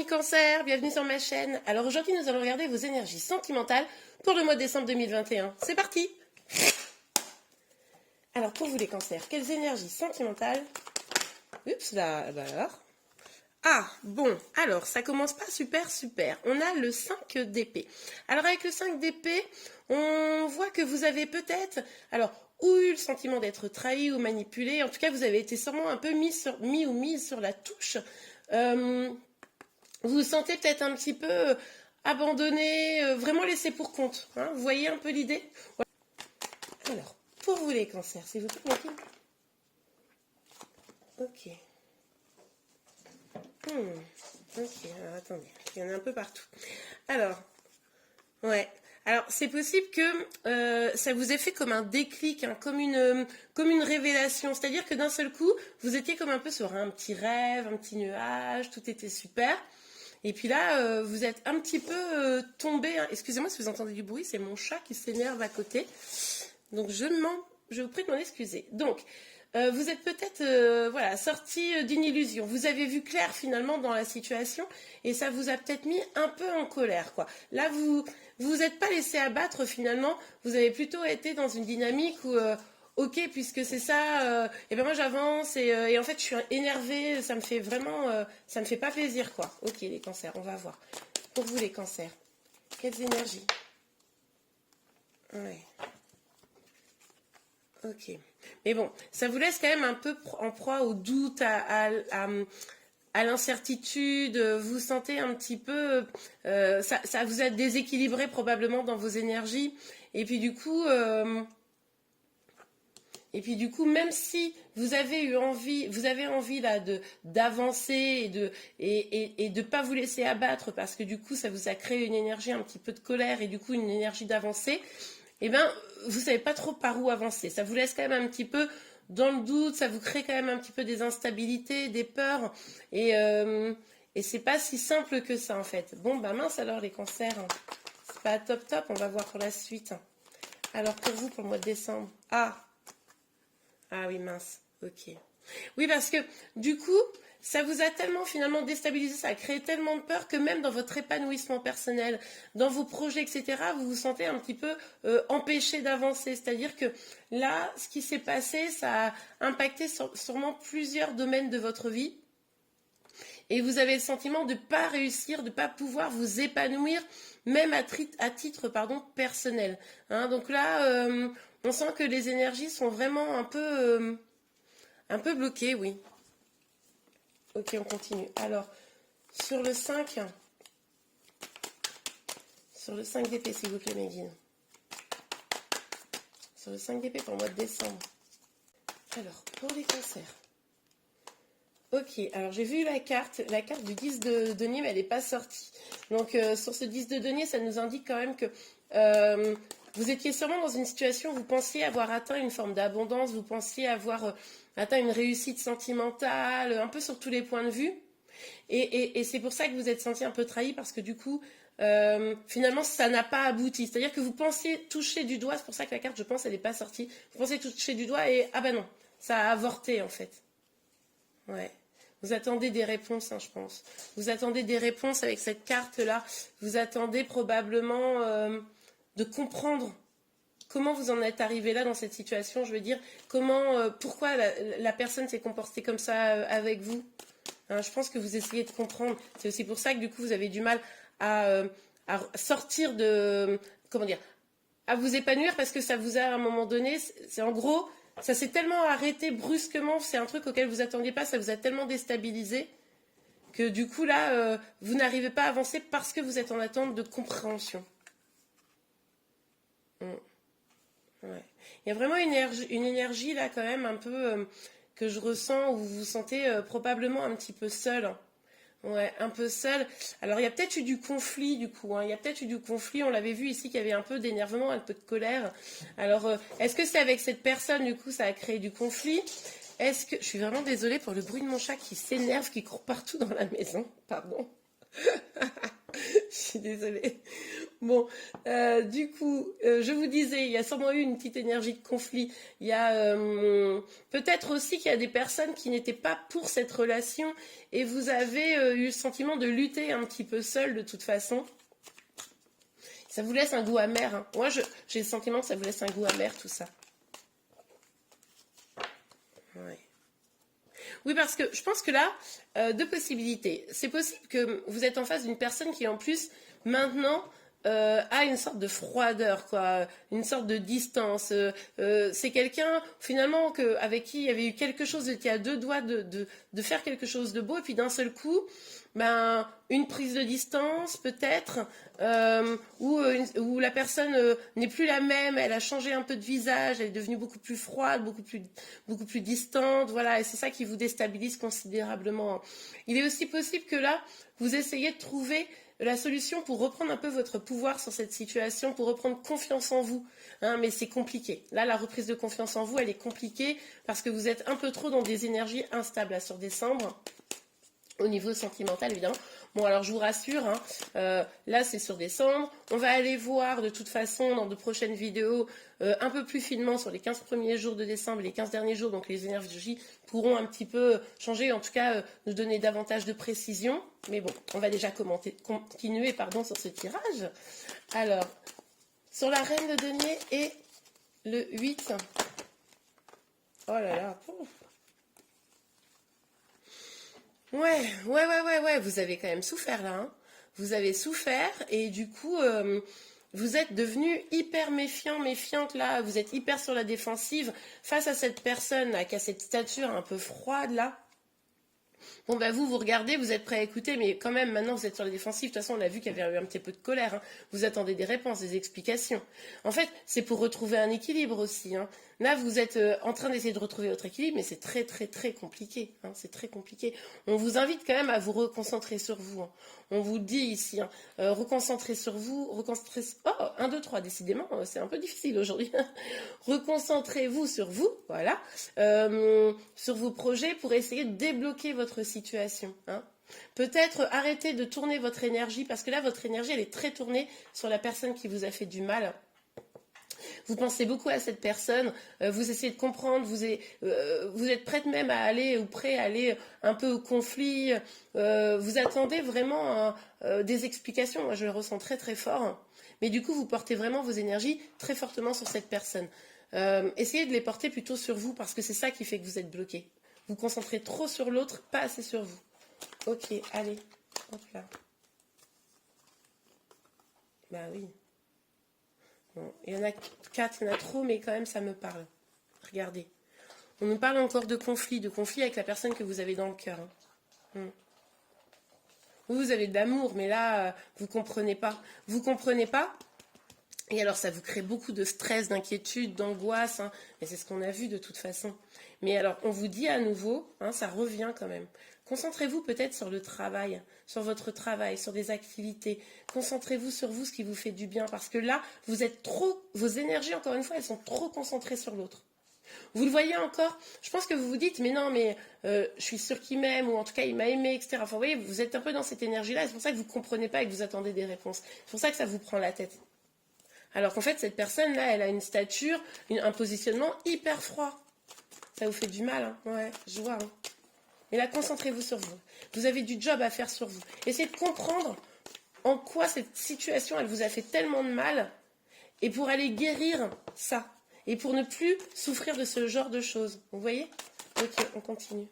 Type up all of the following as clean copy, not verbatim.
amis Cancer, bienvenue sur ma chaîne. Alors aujourd'hui nous allons regarder vos énergies sentimentales pour le mois de décembre 2021. C'est parti. Alors pour vous les Cancers, quelles énergies sentimentales? Oups là, bah alors. Ah bon, alors ça commence pas super. On a le 5 d'épée. Alors avec le 5 d'épée, on voit que vous avez peut-être... Alors, ou eu le sentiment d'être trahi ou manipulé. En tout cas, vous avez été sûrement un peu mis ou mise sur la touche. Vous vous sentez peut-être un petit peu abandonné, vraiment laissé pour compte. Hein, vous voyez un peu l'idée? Voilà. Alors, pour vous les Cancers, s'il vous plaît, Mathilde. Ok. Ok, alors attendez, il y en a un peu partout. Alors, ouais. Alors, c'est possible que ça vous ait fait comme un déclic, hein, comme une révélation. C'est-à-dire que d'un seul coup, vous étiez comme un peu sur un petit rêve, un petit nuage, tout était super. Et puis là, vous êtes un petit peu tombé. Hein. Excusez-moi si vous entendez du bruit, c'est mon chat qui s'énerve à côté. Donc, je vous prie de m'en excuser. Donc, vous êtes peut-être voilà, sorti d'une illusion. Vous avez vu clair finalement dans la situation et ça vous a peut-être mis un peu en colère, quoi. Là, vous êtes pas laissé abattre finalement. Vous avez plutôt été dans une dynamique où ok, puisque c'est ça, et ben moi j'avance et en fait je suis énervée, ça me fait vraiment, ça me fait pas plaisir, quoi. Ok les Cancers, on va voir. Pour vous les Cancers, quelles énergies? Ouais. Ok. Mais bon, ça vous laisse quand même un peu en proie au doute, à l'incertitude. Vous vous sentez un petit peu... ça vous a déséquilibré probablement dans vos énergies. Et puis du coup... même si vous avez envie là d'avancer et de pas vous laisser abattre parce que du coup ça vous a créé une énergie un petit peu de colère et du coup une énergie d'avancer, eh bien vous savez pas trop par où avancer. Ça vous laisse quand même un petit peu dans le doute, ça vous crée quand même un petit peu des instabilités, des peurs et c'est pas si simple que ça en fait. Bon bah mince alors les Cancers, hein. C'est pas top, on va voir pour la suite. Alors pour vous pour le mois de décembre. Ah oui, mince, ok. Oui, parce que du coup, ça vous a tellement finalement déstabilisé, ça a créé tellement de peur que même dans votre épanouissement personnel, dans vos projets, etc., vous vous sentez un petit peu empêché d'avancer. C'est-à-dire que là, ce qui s'est passé, ça a impacté sûrement plusieurs domaines de votre vie. Et vous avez le sentiment de ne pas réussir, de ne pas pouvoir vous épanouir, même à titre personnel. Hein, donc là, on sent que les énergies sont vraiment un peu bloquées, oui. Ok, on continue. Alors, sur le 5 d'épée, s'il vous plaît, Megan. Sur le 5 d'épée pour le mois de décembre. Alors, pour les Cancers. Ok, alors j'ai vu la carte du 10 de denier, mais elle n'est pas sortie. Donc sur ce 10 de denier, ça nous indique quand même que vous étiez sûrement dans une situation où vous pensiez avoir atteint une forme d'abondance, vous pensiez avoir atteint une réussite sentimentale, un peu sur tous les points de vue. Et c'est pour ça que vous êtes senti un peu trahi, parce que du coup, finalement, ça n'a pas abouti. C'est-à-dire que vous pensiez toucher du doigt, c'est pour ça que la carte, je pense, elle n'est pas sortie. Vous pensiez toucher du doigt et, ah ben non, ça a avorté en fait. Ouais. Vous attendez des réponses, hein, je pense. Vous attendez des réponses avec cette carte-là. Vous attendez probablement de comprendre comment vous en êtes arrivé là dans cette situation. Je veux dire, pourquoi la personne s'est comportée comme ça avec vous. Hein, je pense que vous essayez de comprendre. C'est aussi pour ça que du coup, vous avez du mal à sortir de... Comment dire? À vous épanouir parce que ça vous a à un moment donné... C'est en gros... Ça s'est tellement arrêté brusquement, c'est un truc auquel vous attendiez pas, ça vous a tellement déstabilisé que du coup là, vous n'arrivez pas à avancer parce que vous êtes en attente de compréhension. Ouais. Il y a vraiment une énergie là quand même un peu que je ressens où vous vous sentez probablement un petit peu seul. Ouais, un peu seul. Alors, il y a peut-être eu du conflit, du coup. Hein. Il y a peut-être eu du conflit. On l'avait vu ici qu'il y avait un peu d'énervement, un peu de colère. Alors, est-ce que c'est avec cette personne, du coup, ça a créé du conflit? Est-ce que... Je suis vraiment désolée pour le bruit de mon chat qui s'énerve, qui court partout dans la maison. Pardon. Je suis désolée. Bon, du coup, je vous disais, il y a sûrement eu une petite énergie de conflit. Il y a peut-être aussi qu'il y a des personnes qui n'étaient pas pour cette relation et vous avez eu le sentiment de lutter un petit peu seul de toute façon. Ça vous laisse un goût amer, hein. Moi, j'ai le sentiment que ça vous laisse un goût amer, tout ça. Ouais. Oui, parce que je pense que là, deux possibilités. C'est possible que vous êtes en face d'une personne qui, en plus, maintenant, a une sorte de froideur, quoi, une sorte de distance. C'est quelqu'un, finalement, avec qui il y avait eu quelque chose, qui a deux doigts de faire quelque chose de beau, et puis d'un seul coup, ben, une prise de distance, peut-être, où la personne n'est plus la même, elle a changé un peu de visage, elle est devenue beaucoup plus froide, beaucoup plus distante, voilà, et c'est ça qui vous déstabilise considérablement. Il est aussi possible que là, vous essayez de trouver la solution pour reprendre un peu votre pouvoir sur cette situation, pour reprendre confiance en vous, hein, mais c'est compliqué. Là, la reprise de confiance en vous, elle est compliquée parce que vous êtes un peu trop dans des énergies instables là, sur décembre. Au niveau sentimental, évidemment. Bon, alors je vous rassure, hein, là c'est sur décembre. On va aller voir de toute façon dans de prochaines vidéos un peu plus finement sur les 15 premiers jours de décembre et les 15 derniers jours. Donc les énergies pourront un petit peu changer, en tout cas nous donner davantage de précision. Mais bon, on va déjà continuer sur ce tirage. Alors, sur la reine de denier et le 8. Oh là là, pouf. Ouais, vous avez quand même souffert là, hein. Vous avez souffert et du coup, vous êtes devenu hyper méfiante là. Vous êtes hyper sur la défensive face à cette personne là, qui a cette stature un peu froide là. Bon, bah vous regardez, vous êtes prêt à écouter, mais quand même, maintenant, vous êtes sur la défensive. De toute façon, on a vu qu'il y avait eu un petit peu de colère, hein. Vous attendez des réponses, des explications. En fait, c'est pour retrouver un équilibre aussi, hein. Là, vous êtes en train d'essayer de retrouver votre équilibre, mais c'est très, très, très compliqué, hein. C'est très compliqué. On vous invite quand même à vous reconcentrer sur vous, hein. On vous dit ici, hein, reconcentrer sur vous, reconcentrer... Oh, 1, 2, 3, décidément, c'est un peu difficile aujourd'hui. Reconcentrez-vous sur vous, voilà, sur vos projets pour essayer de débloquer votre situation, hein. Peut-être arrêter de tourner votre énergie, parce que là, votre énergie, elle est très tournée sur la personne qui vous a fait du mal. Vous pensez beaucoup à cette personne, vous essayez de comprendre, vous êtes prête même à aller, ou prêt à aller un peu au conflit, vous attendez vraiment des explications. Moi, je le ressens très très fort, mais du coup, vous portez vraiment vos énergies très fortement sur cette personne. Essayez de les porter plutôt sur vous, parce que c'est ça qui fait que vous êtes bloqué. Vous concentrez trop sur l'autre, pas assez sur vous. Ok, allez, hop là. Bah oui. Bon, il y en a 4, il y en a trop, mais quand même, ça me parle. Regardez. On nous parle encore de conflit avec la personne que vous avez dans le cœur, hein. Vous avez de l'amour, mais là, vous comprenez pas. Vous comprenez pas. Et alors, ça vous crée beaucoup de stress, d'inquiétude, d'angoisse, hein. Mais c'est ce qu'on a vu de toute façon. Mais alors, on vous dit à nouveau, hein, ça revient quand même. Concentrez-vous peut-être sur le travail, sur votre travail, sur des activités. Concentrez-vous sur vous, ce qui vous fait du bien. Parce que là, vous êtes trop, vos énergies, encore une fois, elles sont trop concentrées sur l'autre. Vous le voyez encore, je pense que vous vous dites, mais non, mais je suis sûre qu'il m'aime, ou en tout cas, il m'a aimé, etc. Enfin, vous voyez, vous êtes un peu dans cette énergie-là, et c'est pour ça que vous ne comprenez pas et que vous attendez des réponses. C'est pour ça que ça vous prend la tête. Alors qu'en fait, cette personne-là, elle a une stature, un positionnement hyper froid. Ça vous fait du mal, hein. Ouais, je vois, hein. Et là, concentrez-vous sur vous. Vous avez du job à faire sur vous. Essayez de comprendre en quoi cette situation, elle vous a fait tellement de mal, et pour aller guérir ça, et pour ne plus souffrir de ce genre de choses. Vous voyez? Ok, on continue.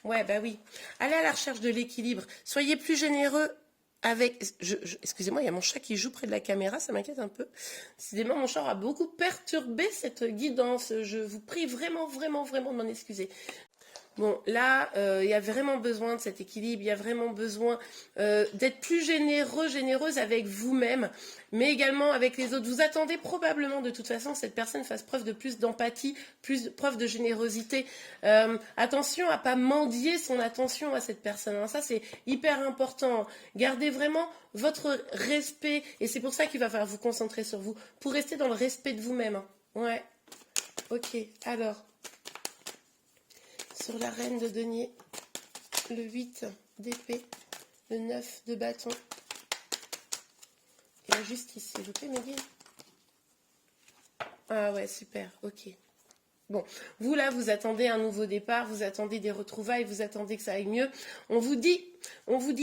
Ouais, bah oui. Allez à la recherche de l'équilibre. Soyez plus généreux avec... Excusez-moi, il y a mon chat qui joue près de la caméra, ça m'inquiète un peu. Décidément, mon chat a beaucoup perturbé cette guidance. Je vous prie vraiment, vraiment, vraiment de m'en excuser. Bon, là, il y a vraiment besoin de cet équilibre, il y a vraiment besoin d'être plus généreuse avec vous-même, mais également avec les autres. Vous attendez probablement de toute façon que cette personne fasse preuve de plus d'empathie, preuve de générosité. Attention à ne pas mendier son attention à cette personne, hein. Ça, c'est hyper important. Gardez vraiment votre respect, et c'est pour ça qu'il va falloir vous concentrer sur vous, pour rester dans le respect de vous-même, hein. Ouais, ok, alors... Sur la reine de denier, le 8 d'épée, le 9 de bâton La justice, s'il vous plaît, Mehdi. Ah ouais, super, ok. Bon, vous là, vous attendez un nouveau départ, vous attendez des retrouvailles, vous attendez que ça aille mieux. On vous dit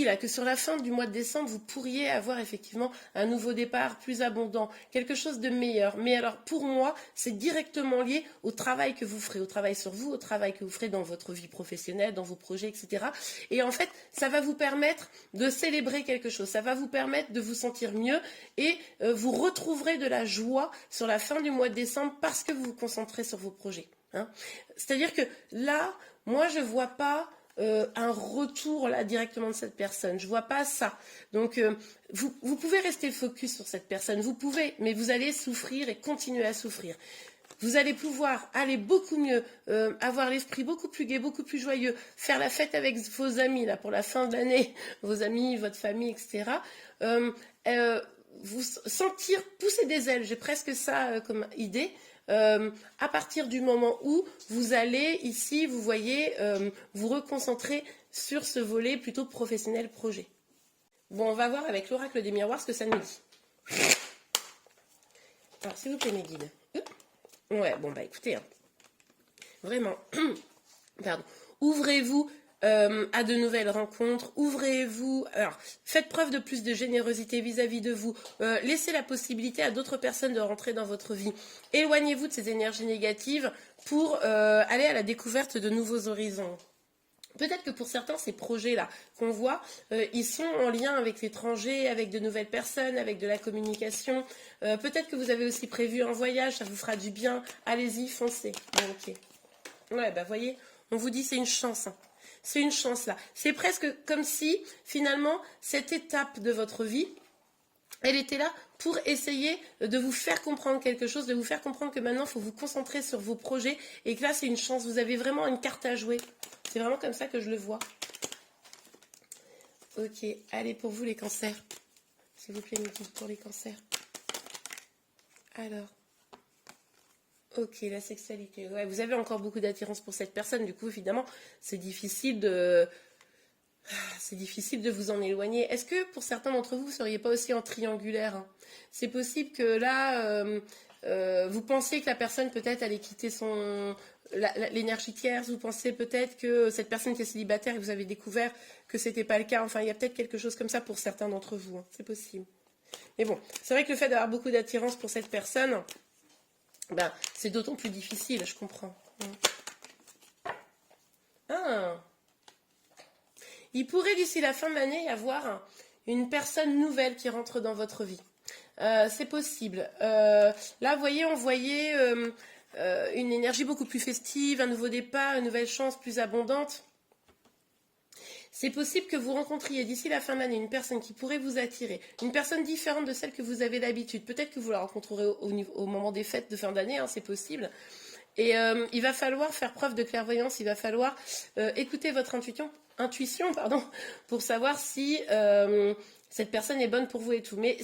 là que sur la fin du mois de décembre, vous pourriez avoir effectivement un nouveau départ plus abondant, quelque chose de meilleur. Mais alors pour moi, c'est directement lié au travail que vous ferez, au travail sur vous, au travail que vous ferez dans votre vie professionnelle, dans vos projets, etc. Et en fait, ça va vous permettre de célébrer quelque chose, ça va vous permettre de vous sentir mieux et vous retrouverez de la joie sur la fin du mois de décembre parce que vous vous concentrez sur vos projets. Hein. C'est-à-dire que là, moi, je ne vois pas un retour là directement de cette personne. Je ne vois pas ça. Donc, vous pouvez rester focus sur cette personne. Vous pouvez, mais vous allez souffrir et continuer à souffrir. Vous allez pouvoir aller beaucoup mieux, avoir l'esprit beaucoup plus gai, beaucoup plus joyeux, faire la fête avec vos amis là pour la fin de l'année, vos amis, votre famille, etc. Vous sentir pousser des ailes. J'ai presque ça comme idée. À partir du moment où vous allez ici, vous voyez, vous reconcentrer sur ce volet plutôt professionnel projet. Bon, on va voir avec l'oracle des miroirs ce que ça nous dit. Alors, s'il vous plaît, mes guides. Ouais, bon, bah écoutez, hein, vraiment, pardon, ouvrez-vous à de nouvelles rencontres, ouvrez-vous, alors faites preuve de plus de générosité vis-à-vis de vous, laissez la possibilité à d'autres personnes de rentrer dans votre vie, éloignez-vous de ces énergies négatives pour aller à la découverte de nouveaux horizons. Peut-être que pour certains, ces projets-là qu'on voit, ils sont en lien avec l'étranger, avec de nouvelles personnes, avec de la communication. Peut-être que vous avez aussi prévu un voyage, ça vous fera du bien. Allez-y, foncez. Bon, ok. Ouais, bah voyez, on vous dit c'est une chance. Hein. C'est une chance là. C'est presque comme si, finalement, cette étape de votre vie, elle était là pour essayer de vous faire comprendre quelque chose, de vous faire comprendre que maintenant, il faut vous concentrer sur vos projets et que là, c'est une chance. Vous avez vraiment une carte à jouer. C'est vraiment comme ça que je le vois. Ok, allez, pour vous, les cancers. S'il vous plaît, Mehdi, pour les cancers. Alors. Ok, la sexualité. Ouais, vous avez encore beaucoup d'attirance pour cette personne. Du coup, évidemment, c'est difficile de vous en éloigner. Est-ce que pour certains d'entre vous, vous ne seriez pas aussi en triangulaire, hein? C'est possible que là, vous pensiez que la personne peut-être allait quitter l'énergie tierce. Vous pensez peut-être que cette personne était célibataire et vous avez découvert que c'était pas le cas. Enfin, il y a peut-être quelque chose comme ça pour certains d'entre vous. Hein. C'est possible. Mais bon, c'est vrai que le fait d'avoir beaucoup d'attirance pour cette personne, ben, c'est d'autant plus difficile, je comprends. Ah. Il pourrait d'ici la fin de l'année y avoir une personne nouvelle qui rentre dans votre vie. C'est possible. Là, vous voyez, on voyait une énergie beaucoup plus festive, un nouveau départ, une nouvelle chance plus abondante. C'est possible que vous rencontriez d'ici la fin de l'année une personne qui pourrait vous attirer, une personne différente de celle que vous avez d'habitude. Peut-être que vous la rencontrerez au moment des fêtes de fin d'année, hein, c'est possible. Et il va falloir faire preuve de clairvoyance, il va falloir écouter votre intuition, pour savoir si cette personne est bonne pour vous et tout. Mais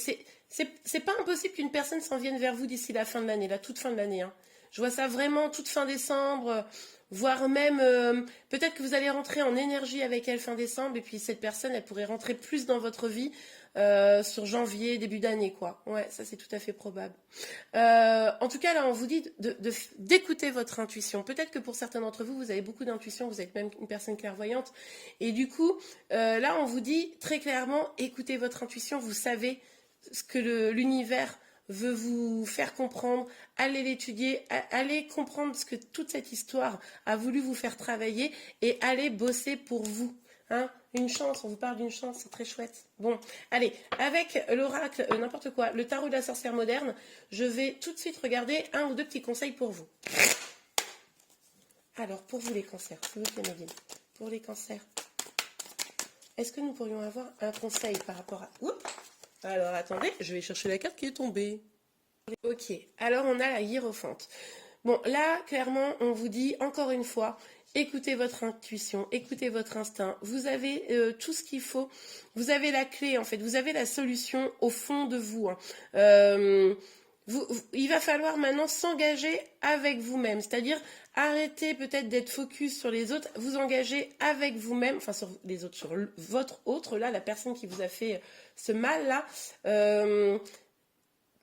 c'est pas impossible qu'une personne s'en vienne vers vous d'ici la fin de l'année, la toute fin de l'année. Hein. Je vois ça vraiment toute fin décembre, voire même peut-être que vous allez rentrer en énergie avec elle fin décembre et puis cette personne, elle pourrait rentrer plus dans votre vie sur janvier, début d'année, quoi. Ouais, ça c'est tout à fait probable. En tout cas, là, on vous dit d'écouter votre intuition. Peut-être que pour certains d'entre vous, vous avez beaucoup d'intuition, vous êtes même une personne clairvoyante. Et du coup, là, on vous dit très clairement, écoutez votre intuition, vous savez ce que l'univers veut vous faire comprendre, allez l'étudier, allez comprendre ce que toute cette histoire a voulu vous faire travailler et allez bosser pour vous. Hein, une chance, on vous parle d'une chance, c'est très chouette. Bon, allez, avec l'oracle, n'importe quoi, le tarot de la sorcière moderne, je vais tout de suite regarder un ou deux petits conseils pour vous. Alors, pour vous les cancers, s'il vous plaît, Nadine, pour les cancers, est-ce que nous pourrions avoir un conseil par rapport à... Oups. Alors, attendez, je vais chercher la carte qui est tombée. Ok, alors on a la hiérophante. Bon, là, clairement, on vous dit, encore une fois, écoutez votre intuition, écoutez votre instinct. Vous avez tout ce qu'il faut. Vous avez la clé, en fait. Vous avez la solution au fond de vous. Hein. Il va falloir maintenant s'engager avec vous-même, c'est-à-dire arrêter peut-être d'être focus sur les autres, vous engager avec vous-même, enfin sur les autres, sur votre autre, là, la personne qui vous a fait ce mal-là.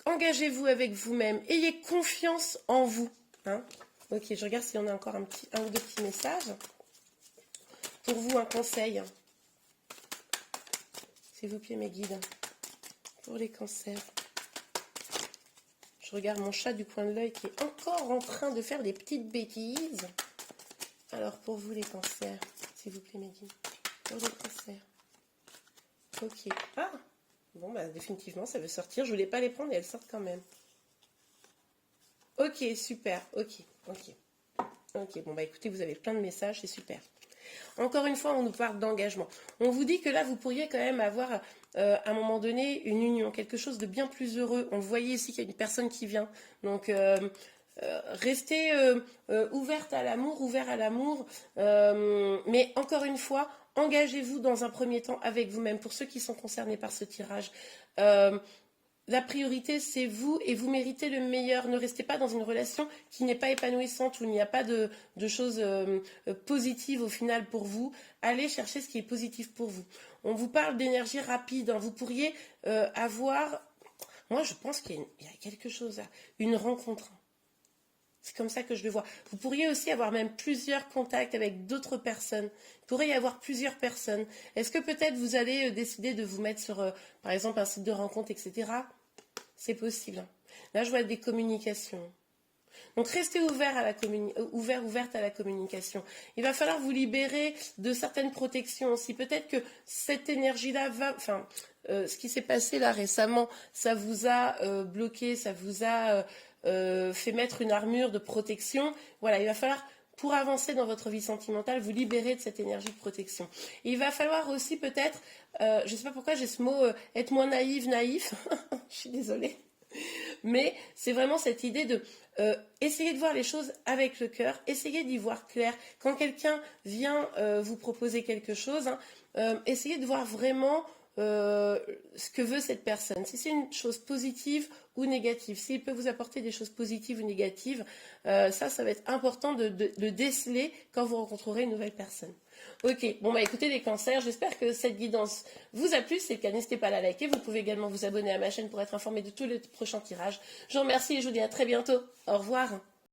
Engagez-vous avec vous-même, ayez confiance en vous. Hein. Ok, je regarde s'il y en a encore un ou deux petits messages. Pour vous, un conseil. S'il vous plaît, mes guides. Pour les cancers. Je regarde mon chat du coin de l'œil qui est encore en train de faire des petites bêtises. Alors, pour vous, les cancers, s'il vous plaît, mes guides. Pour les cancers. Ok. Ah, bon, bah, définitivement, ça veut sortir. Je voulais pas les prendre et elles sortent quand même. Ok, super. Ok. Ok, bon, bah, écoutez, vous avez plein de messages, c'est super. Encore une fois, on nous parle d'engagement. On vous dit que là, vous pourriez quand même avoir, à un moment donné, une union, quelque chose de bien plus heureux. On le voyait ici qu'il y a une personne qui vient. Donc, restez ouverte à l'amour, ouvert à l'amour. Mais encore une fois, engagez-vous dans un premier temps avec vous-même. Pour ceux qui sont concernés par ce tirage, la priorité, c'est vous et vous méritez le meilleur. Ne restez pas dans une relation qui n'est pas épanouissante, où il n'y a pas de choses positives au final pour vous. Allez chercher ce qui est positif pour vous. On vous parle d'énergie rapide. Hein. Vous pourriez avoir... Moi, je pense qu'il y a quelque chose là. Une rencontre. C'est comme ça que je le vois. Vous pourriez aussi avoir même plusieurs contacts avec d'autres personnes. Il pourrait y avoir plusieurs personnes. Est-ce que peut-être vous allez décider de vous mettre sur, par exemple, un site de rencontre, etc. C'est possible. Là, je vois des communications. Donc, restez ouverte à la communication. Il va falloir vous libérer de certaines protections aussi. Peut-être que cette énergie-là va... Enfin, ce qui s'est passé là récemment, ça vous a bloqué, ça vous a... fait mettre une armure de protection. Voilà, il va falloir, pour avancer dans votre vie sentimentale, vous libérer de cette énergie de protection. Et il va falloir aussi peut-être, je ne sais pas pourquoi j'ai ce mot, être moins naïf, je suis désolée, mais c'est vraiment cette idée de essayer de voir les choses avec le cœur, essayer d'y voir clair. Quand quelqu'un vient vous proposer quelque chose, hein, essayez de voir vraiment ce que veut cette personne. Si c'est une chose positive ou négative, s'il peut vous apporter des choses positives ou négatives, ça va être important de le déceler quand vous rencontrerez une nouvelle personne. Ok, bon bah écoutez les cancers, j'espère que cette guidance vous a plu. Si c'est le cas, n'hésitez pas à la liker. Vous pouvez également vous abonner à ma chaîne pour être informé de tous les prochains tirages. Je vous remercie et je vous dis à très bientôt. Au revoir.